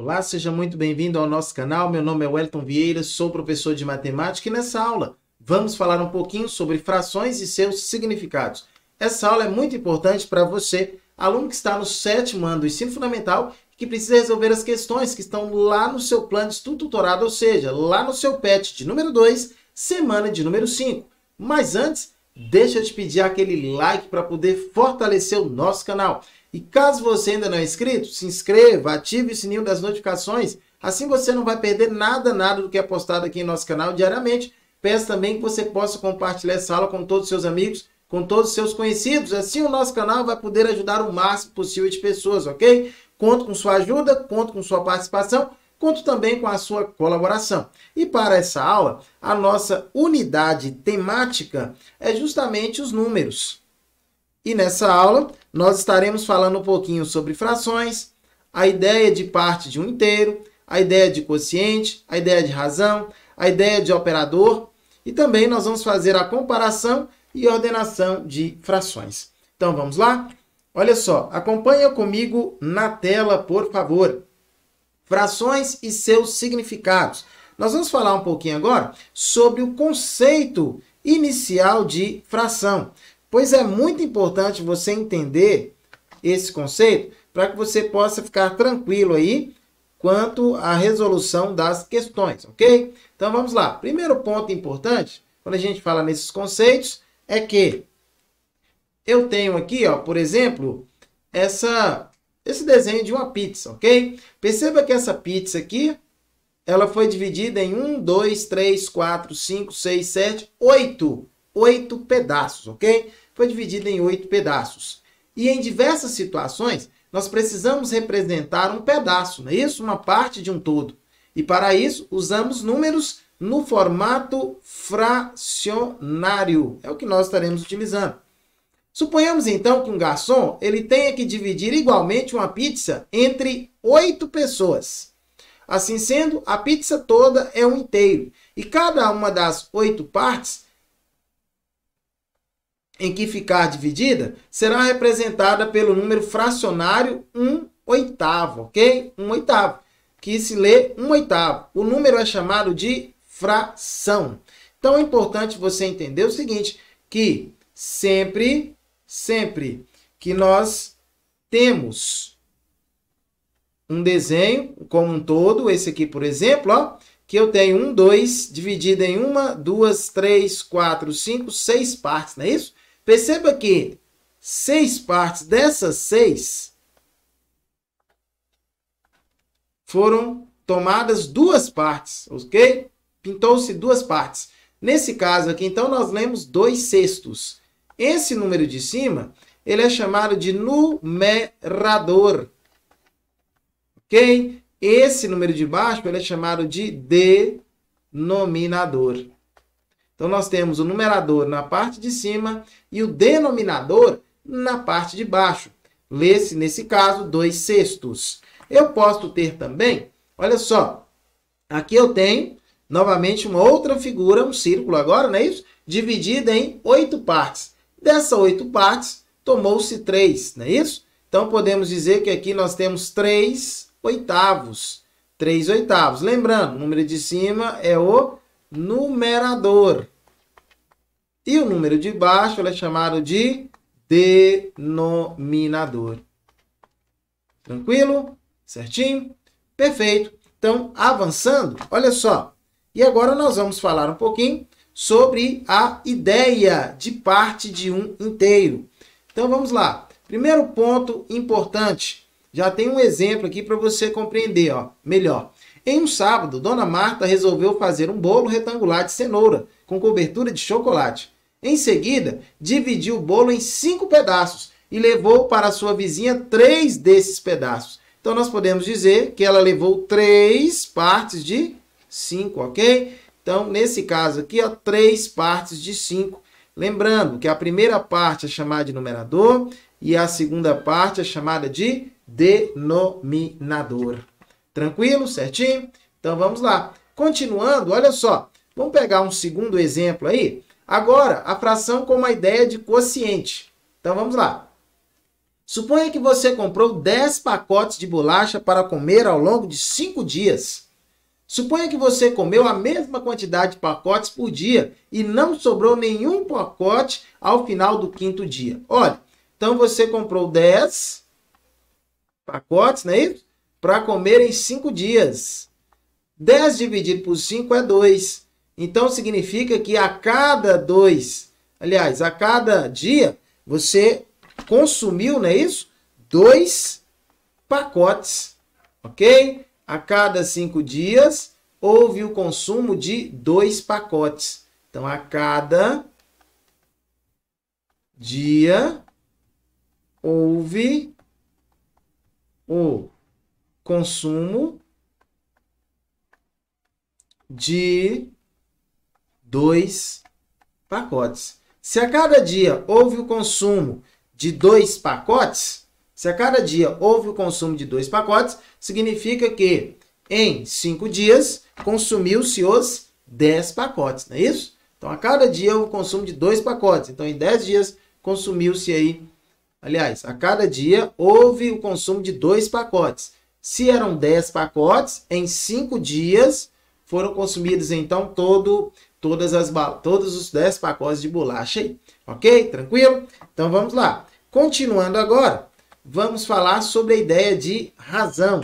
Olá, seja muito bem-vindo ao nosso canal. Meu nome é Wellington Vieira, sou professor de matemática e nessa aula vamos falar um pouquinho sobre frações e seus significados. Essa aula é muito importante para você, aluno que está no 7º ano do ensino fundamental e que precisa resolver as questões que estão lá no seu plano de estudo tutorado, ou seja, lá no seu PET de número 2, semana de número 5. Mas antes, deixa eu te pedir aquele like para poder fortalecer o nosso canal. E caso você ainda não é inscrito, se inscreva, ative o sininho das notificações, assim você não vai perder nada do que é postado aqui em nosso canal diariamente. Peço também que você possa compartilhar essa aula com todos os seus amigos, com todos os seus conhecidos, assim o nosso canal vai poder ajudar o máximo possível de pessoas, ok? Conto com sua ajuda, conto com sua participação, conto também com a sua colaboração. E para essa aula, a nossa unidade temática é justamente os números. E nessa aula, nós estaremos falando um pouquinho sobre frações, a ideia de parte de um inteiro, a ideia de quociente, a ideia de razão, a ideia de operador e também nós vamos fazer a comparação e ordenação de frações. Então vamos lá? Olha só, acompanha comigo na tela, por favor. Frações e seus significados. Nós vamos falar um pouquinho agora sobre o conceito inicial de fração. Pois é muito importante você entender esse conceito para que você possa ficar tranquilo aí quanto à resolução das questões, ok? Então vamos lá. Primeiro ponto importante, quando a gente fala nesses conceitos, é que eu tenho aqui, ó, por exemplo, esse desenho de uma pizza, ok? Perceba que essa pizza aqui, ela foi dividida em 1, 2, 3, 4, 5, 6, 7, 8 pedaços, ok? Foi dividida em 8 pedaços. E em diversas situações, nós precisamos representar um pedaço, não é isso? Uma parte de um todo. E para isso, usamos números no formato fracionário. É o que nós estaremos utilizando. Suponhamos então que um garçom ele tenha que dividir igualmente uma pizza entre 8 pessoas. Assim sendo, a pizza toda é um inteiro. E cada uma das 8 partes em que ficar dividida, será representada pelo número fracionário 1/8, ok? 1/8, que se lê 1/8. O número é chamado de fração. Então é importante você entender o seguinte, que sempre que nós temos um desenho como um todo, esse aqui, por exemplo, ó, que eu tenho 1, 2, dividido em 1, 2, 3, 4, 5, 6 partes, não é isso? Perceba que 6 partes dessas 6 foram tomadas 2 partes, ok? Pintou-se 2 partes. Nesse caso aqui, então, nós lemos 2/6. Esse número de cima, ele é chamado de numerador, ok? Esse número de baixo, ele é chamado de denominador. Então, nós temos o numerador na parte de cima e o denominador na parte de baixo. Lê-se, nesse caso, 2/6. Eu posso ter também, olha só, aqui eu tenho, novamente, uma outra figura, um círculo agora, não é isso? Dividida em 8 partes. Dessas 8 partes, tomou-se 3, não é isso? Então, podemos dizer que aqui nós temos 3/8. 3/8. Lembrando, o número de cima é o numerador. E o número de baixo é chamado de denominador. Tranquilo? Certinho? Perfeito. Então, avançando, olha só. E agora nós vamos falar um pouquinho sobre a ideia de parte de um inteiro. Então, vamos lá. Primeiro ponto importante. Já tem um exemplo aqui para você compreender, ó, melhor. Em um sábado, Dona Marta resolveu fazer um bolo retangular de cenoura com cobertura de chocolate. Em seguida, dividiu o bolo em 5 pedaços e levou para a sua vizinha 3 desses pedaços. Então, nós podemos dizer que ela levou 3 partes de 5, ok? Então, nesse caso aqui, ó, 3 partes de 5. Lembrando que a primeira parte é chamada de numerador e a segunda parte é chamada de denominador. Tranquilo? Certinho? Então, vamos lá. Continuando, olha só. Vamos pegar um segundo exemplo aí. Agora, a fração com uma ideia de quociente. Então, vamos lá. Suponha que você comprou 10 pacotes de bolacha para comer ao longo de 5 dias. Suponha que você comeu a mesma quantidade de pacotes por dia e não sobrou nenhum pacote ao final do 5º dia. Olha, então você comprou 10 pacotes, não é isso? Para comer em 5 dias. 10 dividido por 5 é 2. Então significa que a cada dia, você consumiu, não é isso? 2 pacotes, ok? A cada 5 dias, houve o consumo de 2 pacotes. Então, a cada dia, houve o consumo de 2 pacotes. Se a cada dia houve o consumo de 2 pacotes, significa que em 5 dias consumiu-se os 10 pacotes, não é isso? Então, a cada dia houve o consumo de 2 pacotes. Então, em 10 dias consumiu-se aí, a cada dia houve o consumo de 2 pacotes. Se eram 10 pacotes, em 5 dias foram consumidos, então, todos os 10 pacotes de bolacha aí. Ok? Tranquilo? Então, vamos lá. Continuando agora, vamos falar sobre a ideia de razão.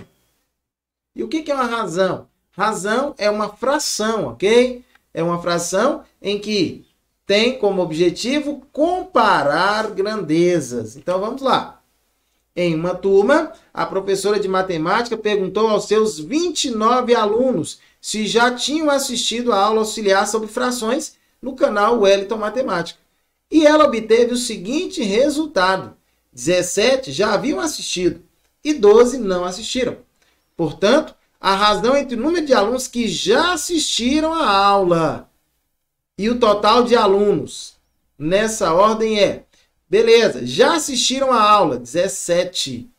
E o que é uma razão? Razão é uma fração, ok? É uma fração em que tem como objetivo comparar grandezas. Então, vamos lá. Em uma turma, a professora de matemática perguntou aos seus 29 alunos se já tinham assistido a aula auxiliar sobre frações no canal Wellington Matemática. E ela obteve o seguinte resultado: 17 já haviam assistido e 12 não assistiram. Portanto, a razão entre o número de alunos que já assistiram a aula e o total de alunos nessa ordem é, beleza, já assistiram a aula, 17.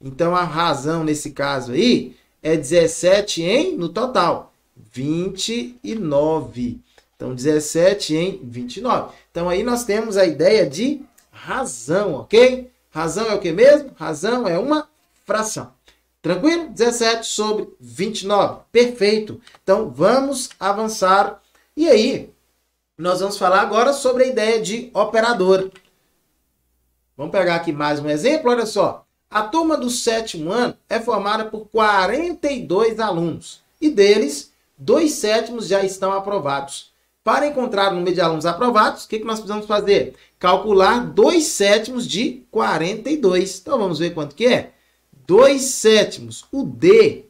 Então, a razão nesse caso aí é 17 no total, 29. Então, 17 em 29. Então, aí nós temos a ideia de razão, ok? Razão é o que mesmo? Razão é uma fração. Tranquilo? 17 sobre 29. Perfeito. Então, vamos avançar. E aí, nós vamos falar agora sobre a ideia de operador. Vamos pegar aqui mais um exemplo. Olha só. A turma do 7º ano é formada por 42 alunos. E deles, 2/7 já estão aprovados. Para encontrar o número de alunos aprovados, o que nós precisamos fazer? Calcular 2/7 de 42. Então, vamos ver quanto que é. 2/7. O D,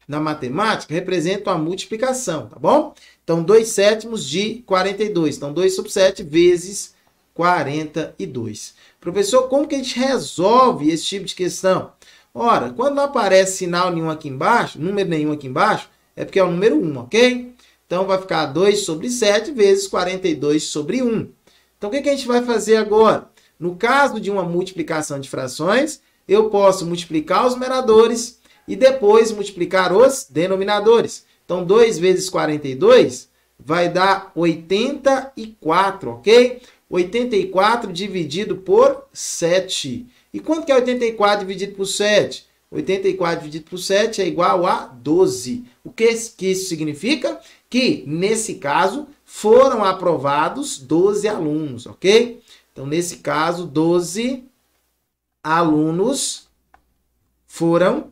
na matemática, representa uma multiplicação, tá bom? Então, 2/7 de 42. Então, 2/7 vezes 42. Professor, como que a gente resolve esse tipo de questão? Ora, quando não aparece sinal nenhum aqui embaixo, número nenhum aqui embaixo, é porque é o número 1, ok? Então, vai ficar 2 sobre 7 vezes 42 sobre 1. Então, o que a gente vai fazer agora? No caso de uma multiplicação de frações, eu posso multiplicar os numeradores e depois multiplicar os denominadores. Então, 2 vezes 42 vai dar 84, ok? 84 dividido por 7. E quanto que é 84 dividido por 7? 84 dividido por 7 é igual a 12. O que isso significa? Que, nesse caso, foram aprovados 12 alunos, ok? Então, nesse caso, 12 alunos foram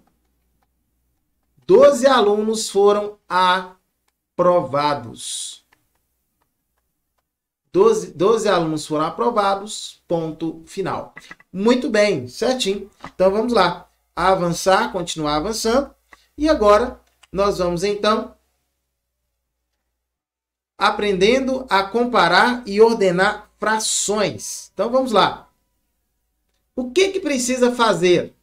aprovados. 12 alunos foram aprovados, ponto final. Muito bem, certinho. Então, vamos lá. Avançar, continuar avançando. E agora, nós vamos, então, aprendendo a comparar e ordenar frações. Então, vamos lá. O que precisa fazer?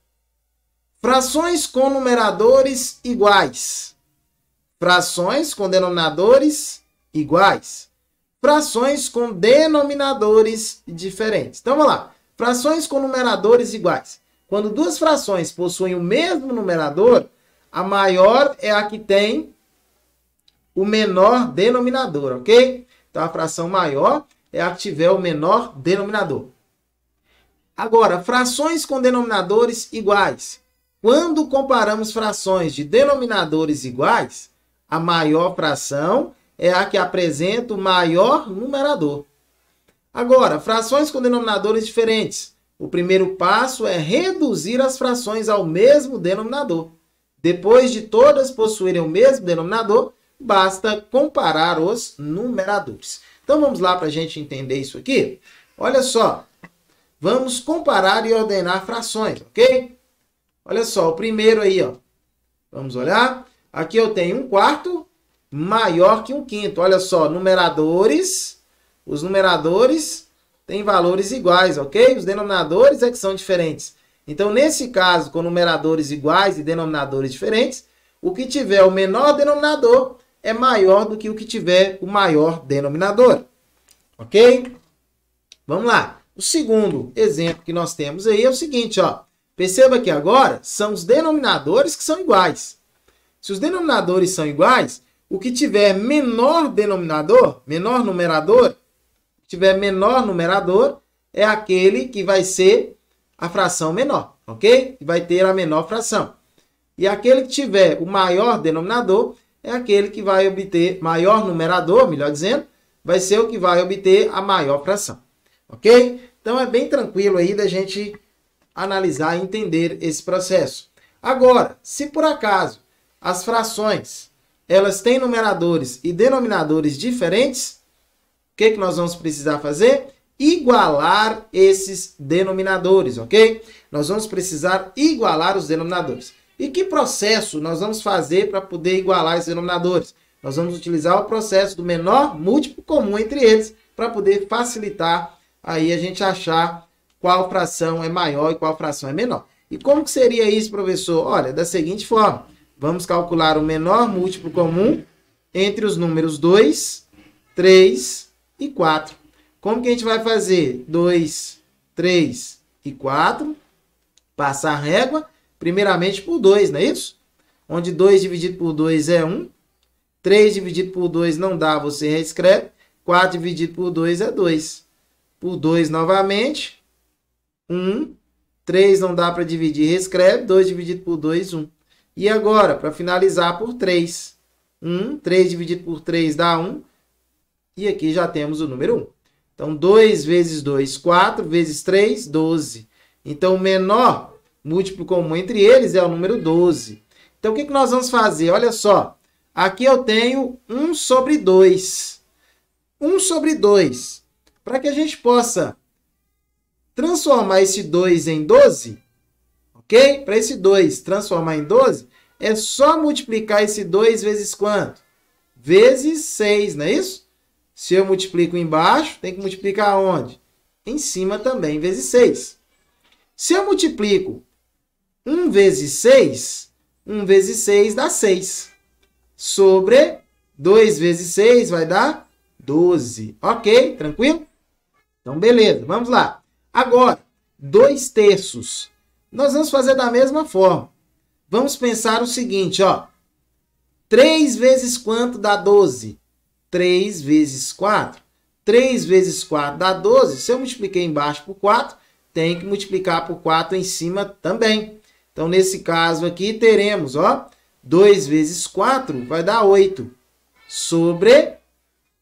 Frações com numeradores iguais. Frações com denominadores iguais. Frações com denominadores diferentes. Então, vamos lá. Frações com numeradores iguais. Quando duas frações possuem o mesmo numerador, a maior é a que tem o menor denominador, ok? Então, a fração maior é a que tiver o menor denominador. Agora, frações com denominadores iguais. Quando comparamos frações de denominadores iguais, a maior fração é a que apresenta o maior numerador. Agora, frações com denominadores diferentes. O primeiro passo é reduzir as frações ao mesmo denominador. Depois de todas possuírem o mesmo denominador, basta comparar os numeradores. Então, vamos lá para a gente entender isso aqui? Olha só, vamos comparar e ordenar frações, ok? Olha só, o primeiro aí, ó. Vamos olhar. Aqui eu tenho 1/4 maior que 1/5. Olha só, numeradores. Os numeradores têm valores iguais, ok? Os denominadores é que são diferentes. Então, nesse caso, com numeradores iguais e denominadores diferentes, o que tiver o menor denominador é maior do que o que tiver o maior denominador. Ok? Vamos lá. O segundo exemplo que nós temos aí é o seguinte, ó. Perceba que agora são os denominadores que são iguais. Se os denominadores são iguais, o que tiver menor denominador, menor numerador, tiver menor numerador, é aquele que vai ser a fração menor, ok? Que vai ter a menor fração. E aquele que tiver o maior denominador é aquele que vai obter maior numerador, melhor dizendo, vai ser o que vai obter a maior fração, ok? Então é bem tranquilo aí da gente analisar e entender esse processo. Agora, se por acaso as frações elas têm numeradores e denominadores diferentes, o que nós vamos precisar fazer? Igualar esses denominadores, ok? Nós vamos precisar igualar os denominadores. E que processo nós vamos fazer para poder igualar esses denominadores? Nós vamos utilizar o processo do menor múltiplo comum entre eles para poder facilitar aí a gente achar qual fração é maior e qual fração é menor. E como que seria isso, professor? Olha, da seguinte forma, vamos calcular o menor múltiplo comum entre os números 2, 3 e 4. Como que a gente vai fazer? 2, 3 e 4, passar a régua, primeiramente por 2, não é isso? Onde 2 dividido por 2 é 1, 3 dividido por 2 não dá, você reescreve, 4 dividido por 2 é 2. Por 2 novamente, 1, 3 não dá para dividir, reescreve, 2 dividido por 2, 1. E agora, para finalizar, por 3. 3 dividido por 3 dá 1, e aqui já temos o número 1. Então, 2 vezes 2, 4, vezes 3, 12. Então, o menor múltiplo comum entre eles é o número 12. Então, o que nós vamos fazer? Olha só, aqui eu tenho 1 sobre 2. 1 sobre 2. Para que a gente possa transformar esse 2 em 12, ok? Para esse 2 transformar em 12, é só multiplicar esse 2 vezes quanto? Vezes 6, não é isso? Se eu multiplico embaixo, tem que multiplicar onde? Em cima também, vezes 6. Se eu multiplico 1 vezes 6, 1 vezes 6 dá 6. Sobre 2 vezes 6 vai dar 12. Ok? Tranquilo? Então, beleza. Vamos lá. Agora, 2/3. Nós vamos fazer da mesma forma. Vamos pensar o seguinte, ó. 3 vezes quanto dá 12? 3 vezes 4. 3 vezes 4 dá 12. Se eu multipliquei embaixo por 4, tem que multiplicar por 4 em cima também. Então, nesse caso aqui, teremos, ó, 2 vezes 4 vai dar 8. Sobre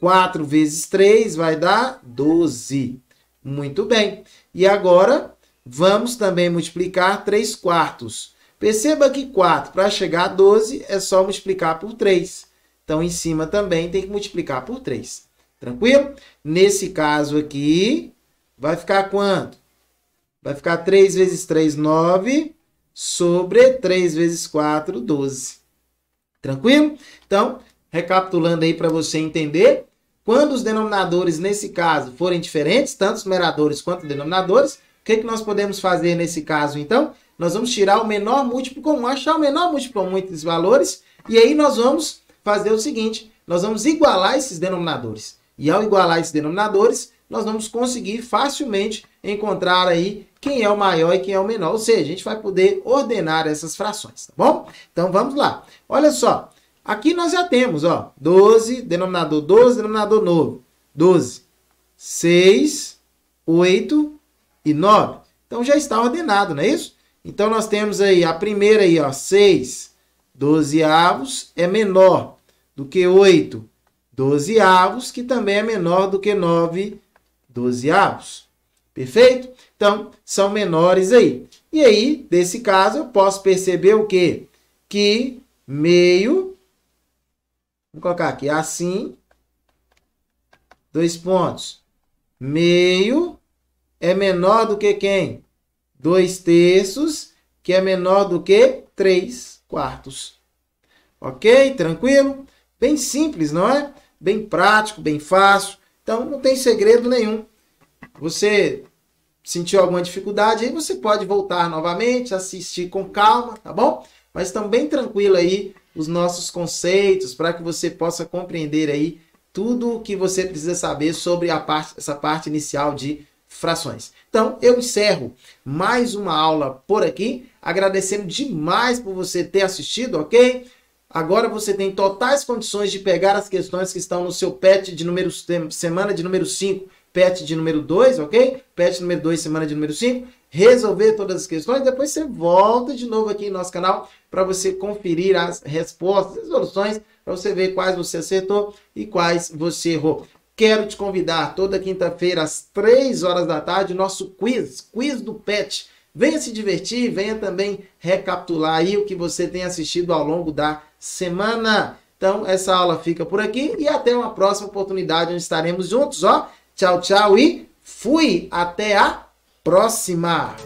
4 vezes 3 vai dar 12. Muito bem. E agora, vamos também multiplicar 3/4. Perceba que 4, para chegar a 12, é só multiplicar por 3. Então, em cima também tem que multiplicar por 3. Tranquilo? Nesse caso aqui, vai ficar quanto? Vai ficar 3 vezes 3, 9, sobre 3 vezes 4, 12. Tranquilo? Então, recapitulando aí para você entender, quando os denominadores, nesse caso, forem diferentes, tanto os numeradores quanto os denominadores, o que nós podemos fazer nesse caso, então? Nós vamos tirar o menor múltiplo comum, achar o menor múltiplo comum entre os valores, e aí nós vamos fazer o seguinte, nós vamos igualar esses denominadores. E ao igualar esses denominadores, nós vamos conseguir facilmente encontrar aí quem é o maior e quem é o menor. Ou seja, a gente vai poder ordenar essas frações, tá bom? Então, vamos lá. Olha só, aqui nós já temos, ó, 12, denominador 12, denominador novo. 12, 6, 8 e 9. Então já está ordenado, não é isso? Então nós temos aí a primeira aí, ó, 6/12 é menor do que 8/12, que também é menor do que 9/12. Perfeito? Então, são menores aí. E aí, desse caso, eu posso perceber o quê? Que meio, vou colocar aqui assim, 2 pontos. Meio é menor do que quem? 2/3, que é menor do que 3/4. Ok? Tranquilo? Bem simples, não é? Bem prático, bem fácil. Então, não tem segredo nenhum. Você sentiu alguma dificuldade, aí você pode voltar novamente, assistir com calma, tá bom? Mas estão bem tranquilo aí os nossos conceitos para que você possa compreender aí tudo o que você precisa saber sobre essa parte inicial de frações. Então, eu encerro mais uma aula por aqui, agradecendo demais por você ter assistido, ok? Agora você tem totais condições de pegar as questões que estão no seu PET de semana de número 5, PET de número 2, ok? PET número 2, semana de número 5. Resolver todas as questões, depois você volta de novo aqui no nosso canal para você conferir as respostas, as soluções, para você ver quais você acertou e quais você errou. Quero te convidar toda quinta-feira às 3 horas da tarde, nosso quiz do PET. Venha se divertir, venha também recapitular aí o que você tem assistido ao longo da semana. Então, essa aula fica por aqui e até uma próxima oportunidade onde estaremos juntos, ó. Tchau, tchau e fui! Até a próxima!